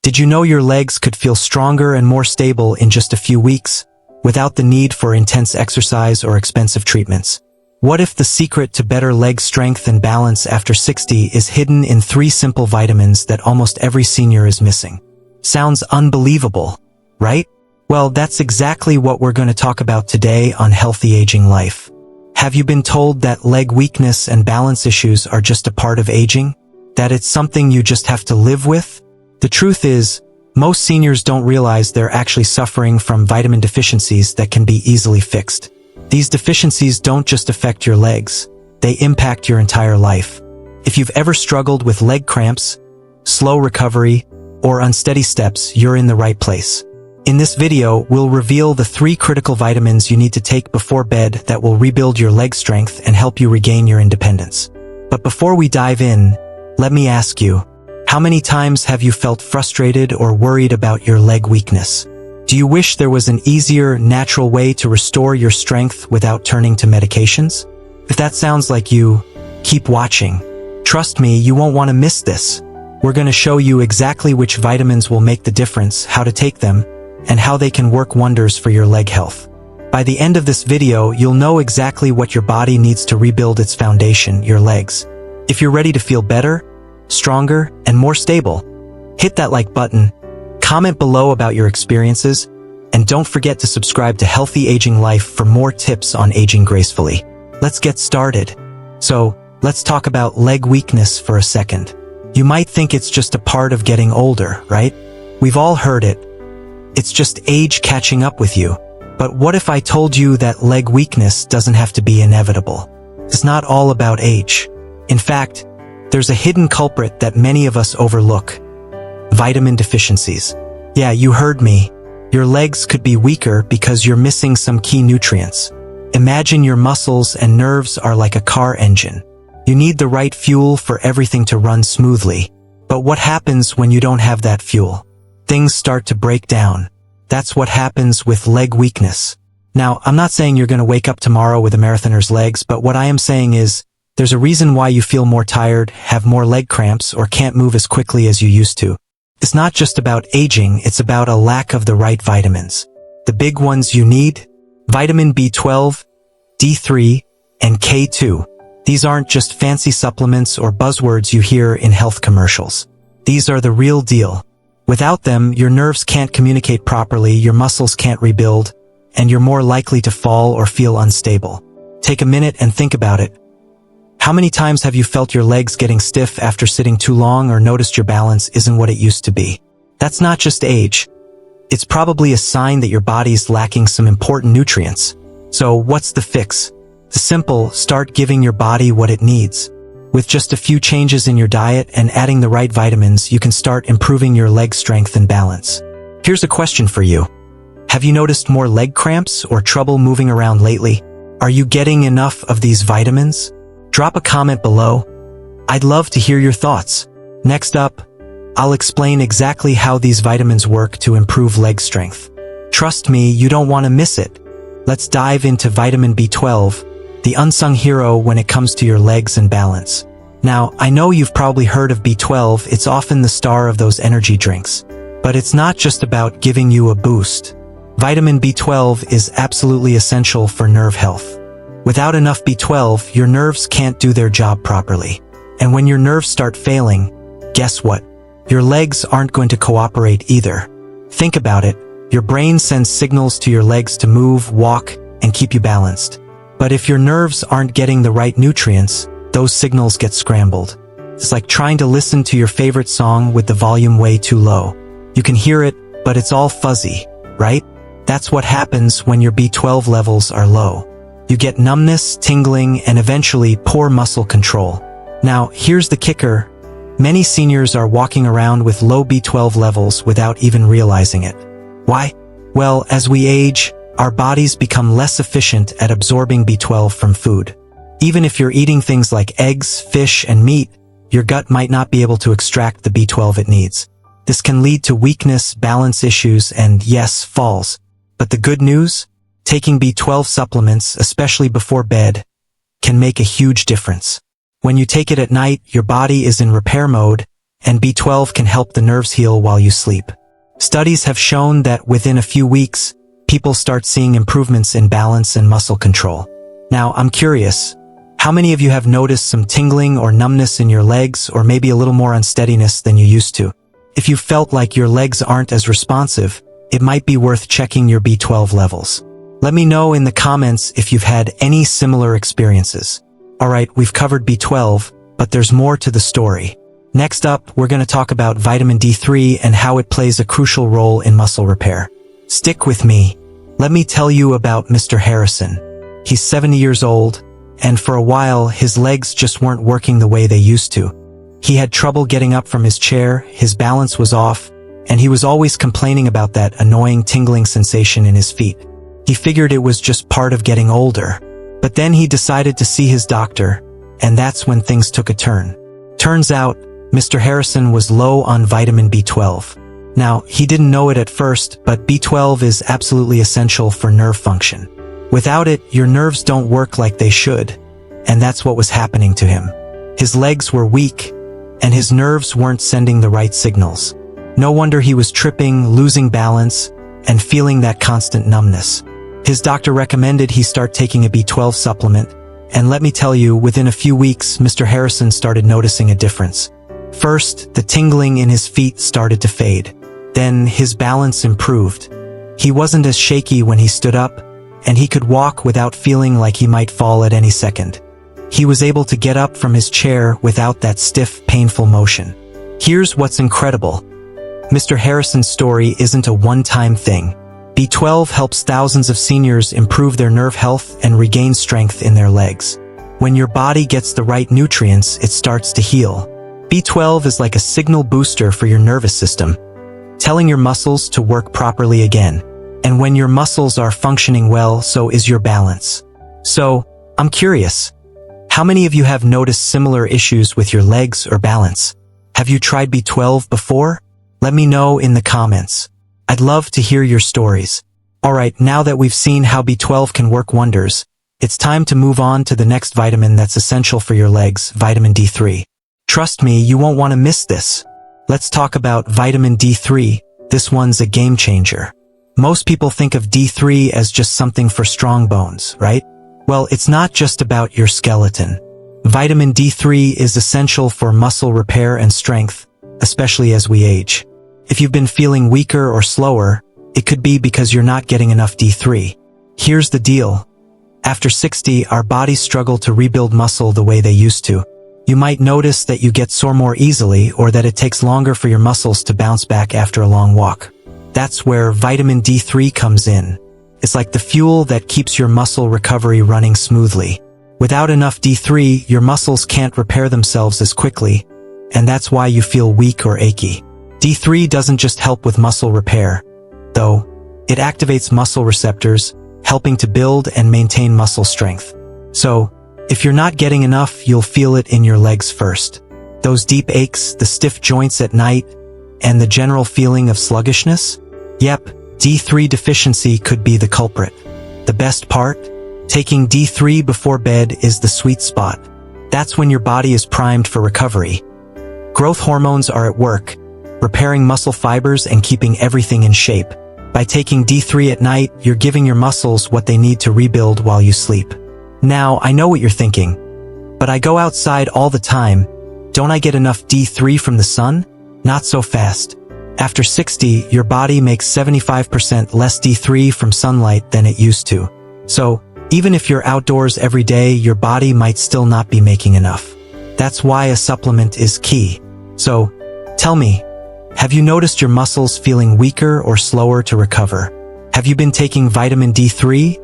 Did you know your legs could feel stronger and more stable in just a few weeks, without the need for intense exercise or expensive treatments? What if the secret to better leg strength and balance after 60 is hidden in 3 simple vitamins that almost every senior is missing? Sounds unbelievable, right? Well, that's exactly what we're going to talk about today on Healthy Aging Life. Have you been told that leg weakness and balance issues are just a part of aging? That it's something you just have to live with? The truth is, most seniors don't realize they're actually suffering from vitamin deficiencies that can be easily fixed. These deficiencies don't just affect your legs, they impact your entire life. If you've ever struggled with leg cramps, slow recovery, or unsteady steps, you're in the right place. In this video, we'll reveal the 3 critical vitamins you need to take before bed that will rebuild your leg strength and help you regain your independence. But before we dive in, let me ask you, how many times have you felt frustrated or worried about your leg weakness? Do you wish there was an easier, natural way to restore your strength without turning to medications? If that sounds like you, keep watching. Trust me, you won't want to miss this. We're going to show you exactly which vitamins will make the difference, how to take them, and how they can work wonders for your leg health. By the end of this video, you'll know exactly what your body needs to rebuild its foundation, your legs. If you're ready to feel better, stronger, and more stable, hit that like button, comment below about your experiences, and don't forget to subscribe to Healthy Aging Life for more tips on aging gracefully. Let's get started. So, let's talk about leg weakness for a second. You might think it's just a part of getting older, right? We've all heard it. It's just age catching up with you. But what if I told you that leg weakness doesn't have to be inevitable? It's not all about age. In fact, there's a hidden culprit that many of us overlook: vitamin deficiencies. Yeah, you heard me. Your legs could be weaker because you're missing some key nutrients. Imagine your muscles and nerves are like a car engine. You need the right fuel for everything to run smoothly. But what happens when you don't have that fuel? Things start to break down. That's what happens with leg weakness. Now, I'm not saying you're going to wake up tomorrow with a marathoner's legs, but what I am saying is, there's a reason why you feel more tired, have more leg cramps, or can't move as quickly as you used to. It's not just about aging, it's about a lack of the right vitamins. The big ones you need: vitamin B12, D3, and K2. These aren't just fancy supplements or buzzwords you hear in health commercials. These are the real deal. Without them, your nerves can't communicate properly, your muscles can't rebuild, and you're more likely to fall or feel unstable. Take a minute and think about it. How many times have you felt your legs getting stiff after sitting too long, or noticed your balance isn't what it used to be? That's not just age. It's probably a sign that your body's lacking some important nutrients. So what's the fix? It's simple: start giving your body what it needs. With just a few changes in your diet and adding the right vitamins, you can start improving your leg strength and balance. Here's a question for you. Have you noticed more leg cramps or trouble moving around lately? Are you getting enough of these vitamins? Drop a comment below. I'd love to hear your thoughts. Next up, I'll explain exactly how these vitamins work to improve leg strength. Trust me, you don't want to miss it. Let's dive into vitamin B12, the unsung hero when it comes to your legs and balance. Now, I know you've probably heard of B12, it's often the star of those energy drinks. But it's not just about giving you a boost. Vitamin B12 is absolutely essential for nerve health. Without enough B12, your nerves can't do their job properly. And when your nerves start failing, guess what? Your legs aren't going to cooperate either. Think about it. Your brain sends signals to your legs to move, walk, and keep you balanced. But if your nerves aren't getting the right nutrients, those signals get scrambled. It's like trying to listen to your favorite song with the volume way too low. You can hear it, but it's all fuzzy, right? That's what happens when your B12 levels are low. You get numbness, tingling, and eventually poor muscle control. Now, here's the kicker. Many seniors are walking around with low B12 levels without even realizing it. Why? Well, as we age, our bodies become less efficient at absorbing B12 from food. Even if you're eating things like eggs, fish, and meat, your gut might not be able to extract the B12 it needs. This can lead to weakness, balance issues, and yes, falls. But the good news? Taking B12 supplements, especially before bed, can make a huge difference. When you take it at night, your body is in repair mode, and B12 can help the nerves heal while you sleep. Studies have shown that within a few weeks, people start seeing improvements in balance and muscle control. Now, I'm curious, how many of you have noticed some tingling or numbness in your legs, or maybe a little more unsteadiness than you used to? If you felt like your legs aren't as responsive, it might be worth checking your B12 levels. Let me know in the comments if you've had any similar experiences. Alright, we've covered B12, but there's more to the story. Next up, we're going to talk about vitamin D3 and how it plays a crucial role in muscle repair. Stick with me. Let me tell you about Mr. Harrison. He's 70 years old, and for a while, his legs just weren't working the way they used to. He had trouble getting up from his chair, his balance was off, and he was always complaining about that annoying tingling sensation in his feet. He figured it was just part of getting older. But then he decided to see his doctor, and that's when things took a turn. Turns out, Mr. Harrison was low on vitamin B12. Now, he didn't know it at first, but B12 is absolutely essential for nerve function. Without it, your nerves don't work like they should, and that's what was happening to him. His legs were weak, and his nerves weren't sending the right signals. No wonder he was tripping, losing balance, and feeling that constant numbness. His doctor recommended he start taking a B12 supplement, and let me tell you, within a few weeks, Mr. Harrison started noticing a difference. First, the tingling in his feet started to fade. Then, his balance improved. He wasn't as shaky when he stood up, and he could walk without feeling like he might fall at any second. He was able to get up from his chair without that stiff, painful motion. Here's what's incredible. Mr. Harrison's story isn't a one-time thing. B12 helps thousands of seniors improve their nerve health and regain strength in their legs. When your body gets the right nutrients, it starts to heal. B12 is like a signal booster for your nervous system, telling your muscles to work properly again. And when your muscles are functioning well, so is your balance. So, I'm curious, how many of you have noticed similar issues with your legs or balance? Have you tried B12 before? Let me know in the comments. I'd love to hear your stories. Alright, now that we've seen how B12 can work wonders, it's time to move on to the next vitamin that's essential for your legs, vitamin D3. Trust me, you won't want to miss this. Let's talk about vitamin D3. This one's a game changer. Most people think of D3 as just something for strong bones, right? Well, it's not just about your skeleton. Vitamin D3 is essential for muscle repair and strength, especially as we age. If you've been feeling weaker or slower, it could be because you're not getting enough D3. Here's the deal. After 60, our bodies struggle to rebuild muscle the way they used to. You might notice that you get sore more easily or that it takes longer for your muscles to bounce back after a long walk. That's where vitamin D3 comes in. It's like the fuel that keeps your muscle recovery running smoothly. Without enough D3, your muscles can't repair themselves as quickly, and that's why you feel weak or achy. D3 doesn't just help with muscle repair, though. It activates muscle receptors, helping to build and maintain muscle strength. So, if you're not getting enough, you'll feel it in your legs first. Those deep aches, the stiff joints at night, and the general feeling of sluggishness? Yep, D3 deficiency could be the culprit. The best part? Taking D3 before bed is the sweet spot. That's when your body is primed for recovery. Growth hormones are at work, repairing muscle fibers and keeping everything in shape. By taking D3 at night, you're giving your muscles what they need to rebuild while you sleep. Now, I know what you're thinking, but I go outside all the time. Don't I get enough D3 from the sun? Not so fast. After 60, your body makes 75% less D3 from sunlight than it used to. So, even if you're outdoors every day, your body might still not be making enough. That's why a supplement is key. So, tell me, have you noticed your muscles feeling weaker or slower to recover? Have you been taking vitamin D3?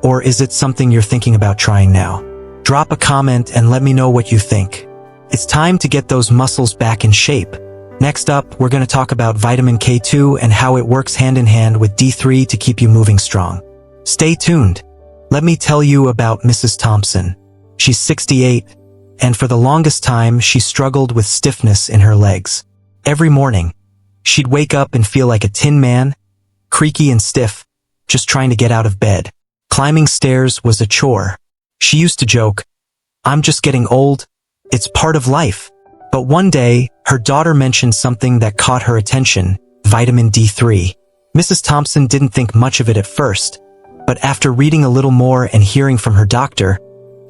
Or is it something you're thinking about trying now? Drop a comment and let me know what you think. It's time to get those muscles back in shape. Next up, we're going to talk about vitamin K2 and how it works hand in hand with D3 to keep you moving strong. Stay tuned. Let me tell you about Mrs. Thompson. She's 68, and for the longest time, she struggled with stiffness in her legs. Every morning, she'd wake up and feel like a tin man, creaky and stiff, just trying to get out of bed. Climbing stairs was a chore. She used to joke, "I'm just getting old. It's part of life." But one day, her daughter mentioned something that caught her attention: vitamin D3. Mrs. Thompson didn't think much of it at first, but after reading a little more and hearing from her doctor,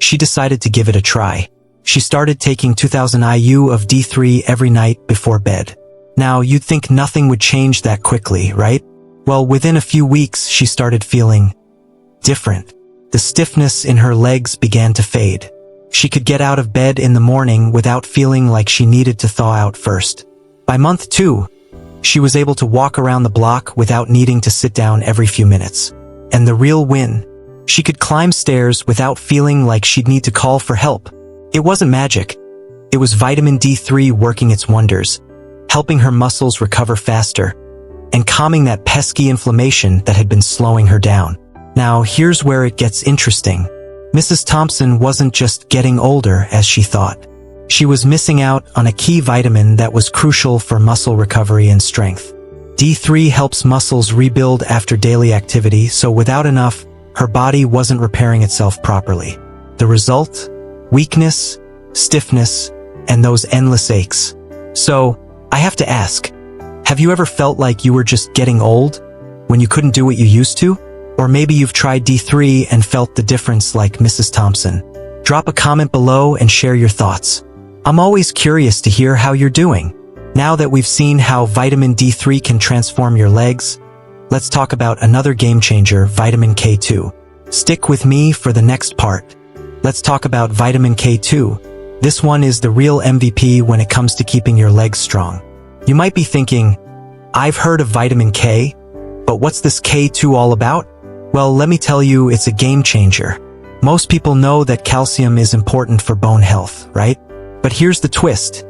she decided to give it a try. She started taking 2000 IU of D3 every night before bed. Now, you'd think nothing would change that quickly, right? Well, within a few weeks, she started feeling different. The stiffness in her legs began to fade. She could get out of bed in the morning without feeling like she needed to thaw out first. By month 2, she was able to walk around the block without needing to sit down every few minutes. And the real win, she could climb stairs without feeling like she'd need to call for help. It wasn't magic. It was vitamin D3 working its wonders, helping her muscles recover faster, and calming that pesky inflammation that had been slowing her down. Now, here's where it gets interesting. Mrs. Thompson wasn't just getting older as she thought. She was missing out on a key vitamin that was crucial for muscle recovery and strength. D3 helps muscles rebuild after daily activity, so without enough, her body wasn't repairing itself properly. The result? Weakness, stiffness, and those endless aches. So, I have to ask, have you ever felt like you were just getting old when you couldn't do what you used to? Or maybe you've tried D3 and felt the difference like Mrs. Thompson. Drop a comment below and share your thoughts. I'm always curious to hear how you're doing. Now that we've seen how vitamin D3 can transform your legs, let's talk about another game changer, vitamin K2. Stick with me for the next part. Let's talk about vitamin K2. This one is the real MVP when it comes to keeping your legs strong. You might be thinking, I've heard of vitamin K, but what's this K2 all about? Well, let me tell you, it's a game changer. Most people know that calcium is important for bone health, right? But here's the twist.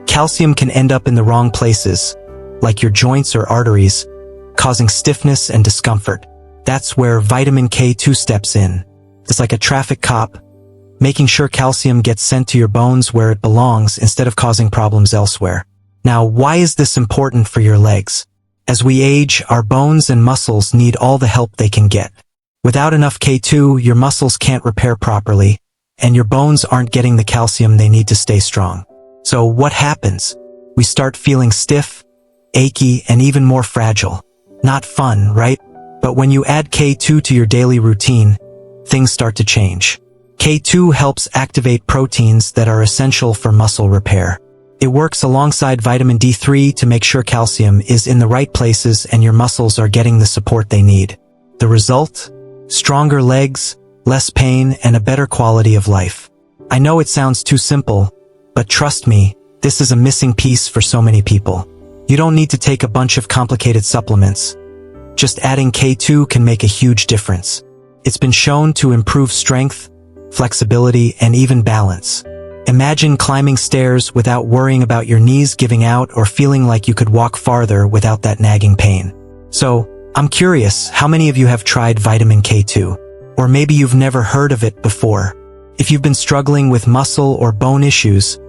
Calcium can end up in the wrong places, like your joints or arteries, causing stiffness and discomfort. That's where vitamin K2 steps in. It's like a traffic cop, making sure calcium gets sent to your bones where it belongs instead of causing problems elsewhere. Now, why is this important for your legs? As we age, our bones and muscles need all the help they can get. Without enough K2, your muscles can't repair properly, and your bones aren't getting the calcium they need to stay strong. So what happens? We start feeling stiff, achy, and even more fragile. Not fun, right? But when you add K2 to your daily routine, things start to change. K2 helps activate proteins that are essential for muscle repair. It works alongside vitamin D3 to make sure calcium is in the right places and your muscles are getting the support they need. The result? Stronger legs, less pain, and a better quality of life. I know it sounds too simple, but trust me, this is a missing piece for so many people. You don't need to take a bunch of complicated supplements. Just adding K2 can make a huge difference. It's been shown to improve strength, flexibility, and even balance. Imagine climbing stairs without worrying about your knees giving out or feeling like you could walk farther without that nagging pain. So, I'm curious, how many of you have tried vitamin K2? Or maybe you've never heard of it before. If you've been struggling with muscle or bone issues,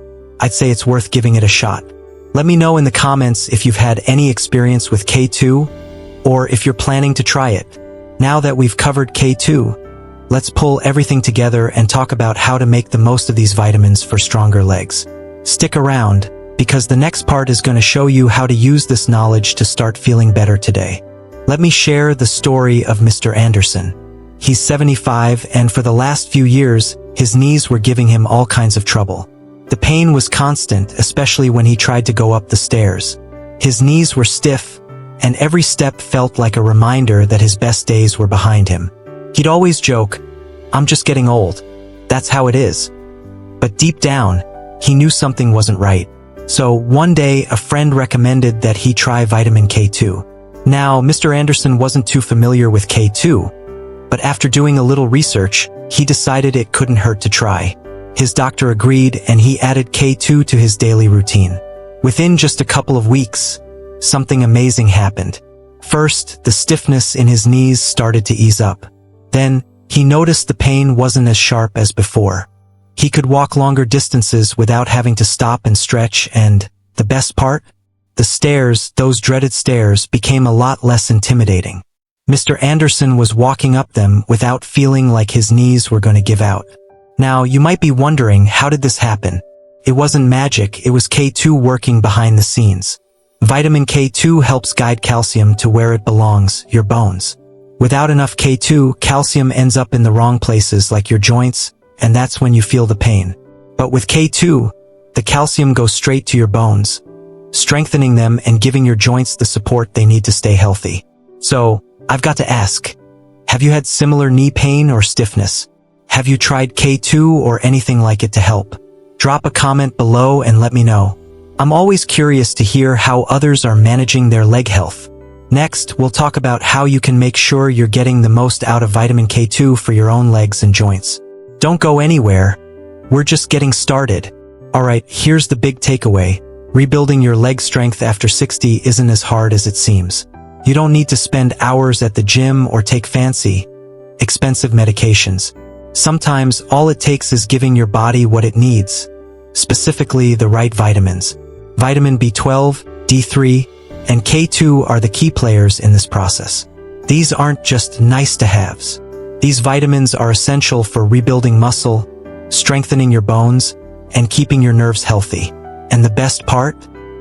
I'd say it's worth giving it a shot. Let me know in the comments if you've had any experience with K2, or if you're planning to try it. Now that we've covered K2, let's pull everything together and talk about how to make the most of these vitamins for stronger legs. Stick around, because the next part is going to show you how to use this knowledge to start feeling better today. Let me share the story of Mr. Anderson. He's 75, and for the last few years, his knees were giving him all kinds of trouble. The pain was constant, especially when he tried to go up the stairs. His knees were stiff, and every step felt like a reminder that his best days were behind him. He'd always joke, "I'm just getting old. That's how it is." But deep down, he knew something wasn't right. So one day, a friend recommended that he try vitamin K2. Now, Mr. Anderson wasn't too familiar with K2, but after doing a little research, he decided it couldn't hurt to try. His doctor agreed, and he added K2 to his daily routine. Within just a couple of weeks, something amazing happened. First, the stiffness in his knees started to ease up. Then, he noticed the pain wasn't as sharp as before. He could walk longer distances without having to stop and stretch, and, the best part? The stairs, those dreaded stairs, became a lot less intimidating. Mr. Anderson was walking up them without feeling like his knees were going to give out. Now, you might be wondering, how did this happen? It wasn't magic, it was K2 working behind the scenes. Vitamin K2 helps guide calcium to where it belongs, your bones. Without enough K2, calcium ends up in the wrong places like your joints, and that's when you feel the pain. But with K2, the calcium goes straight to your bones, strengthening them and giving your joints the support they need to stay healthy. So, I've got to ask, have you had similar knee pain or stiffness? Have you tried K2 or anything like it to help? Drop a comment below and let me know. I'm always curious to hear how others are managing their leg health. Next, we'll talk about how you can make sure you're getting the most out of vitamin K2 for your own legs and joints. Don't go anywhere. We're just getting started. Alright, here's the big takeaway. Rebuilding your leg strength after 60 isn't as hard as it seems. You don't need to spend hours at the gym or take fancy, expensive medications. Sometimes all it takes is giving your body what it needs, specifically the right vitamins. Vitamin B12, D3, and K2 are the key players in this process. These aren't just nice-to-haves. These vitamins are essential for rebuilding muscle, strengthening your bones, and keeping your nerves healthy. And the best part?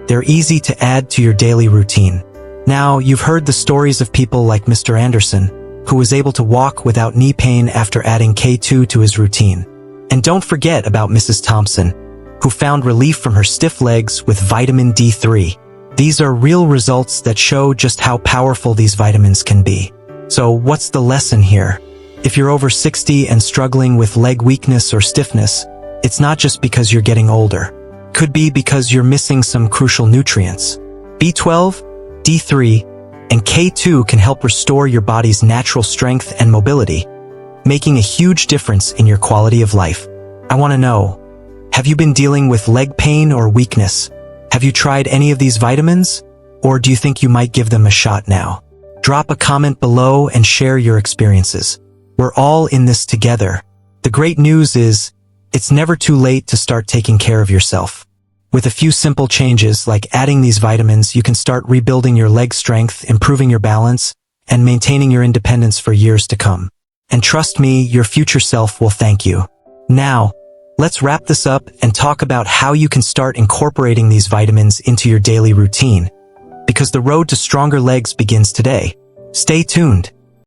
They're easy to add to your daily routine. Now, you've heard the stories of people like Mr. Anderson, who was able to walk without knee pain after adding K2 to his routine. And don't forget about Mrs. Thompson, who found relief from her stiff legs with vitamin D3. These are real results that show just how powerful these vitamins can be. So what's the lesson here? If you're over 60 and struggling with leg weakness or stiffness, it's not just because you're getting older. Could be because you're missing some crucial nutrients. B12, D3, and K2 can help restore your body's natural strength and mobility, making a huge difference in your quality of life. I want to know, have you been dealing with leg pain or weakness? Have you tried any of these vitamins? Or do you think you might give them a shot now? Drop a comment below and share your experiences. We're all in this together. The great news is, it's never too late to start taking care of yourself. With a few simple changes like adding these vitamins, you can start rebuilding your leg strength, improving your balance, and maintaining your independence for years to come. And trust me, your future self will thank you. Now, let's wrap this up and talk about how you can start incorporating these vitamins into your daily routine. Because the road to stronger legs begins today. Stay tuned.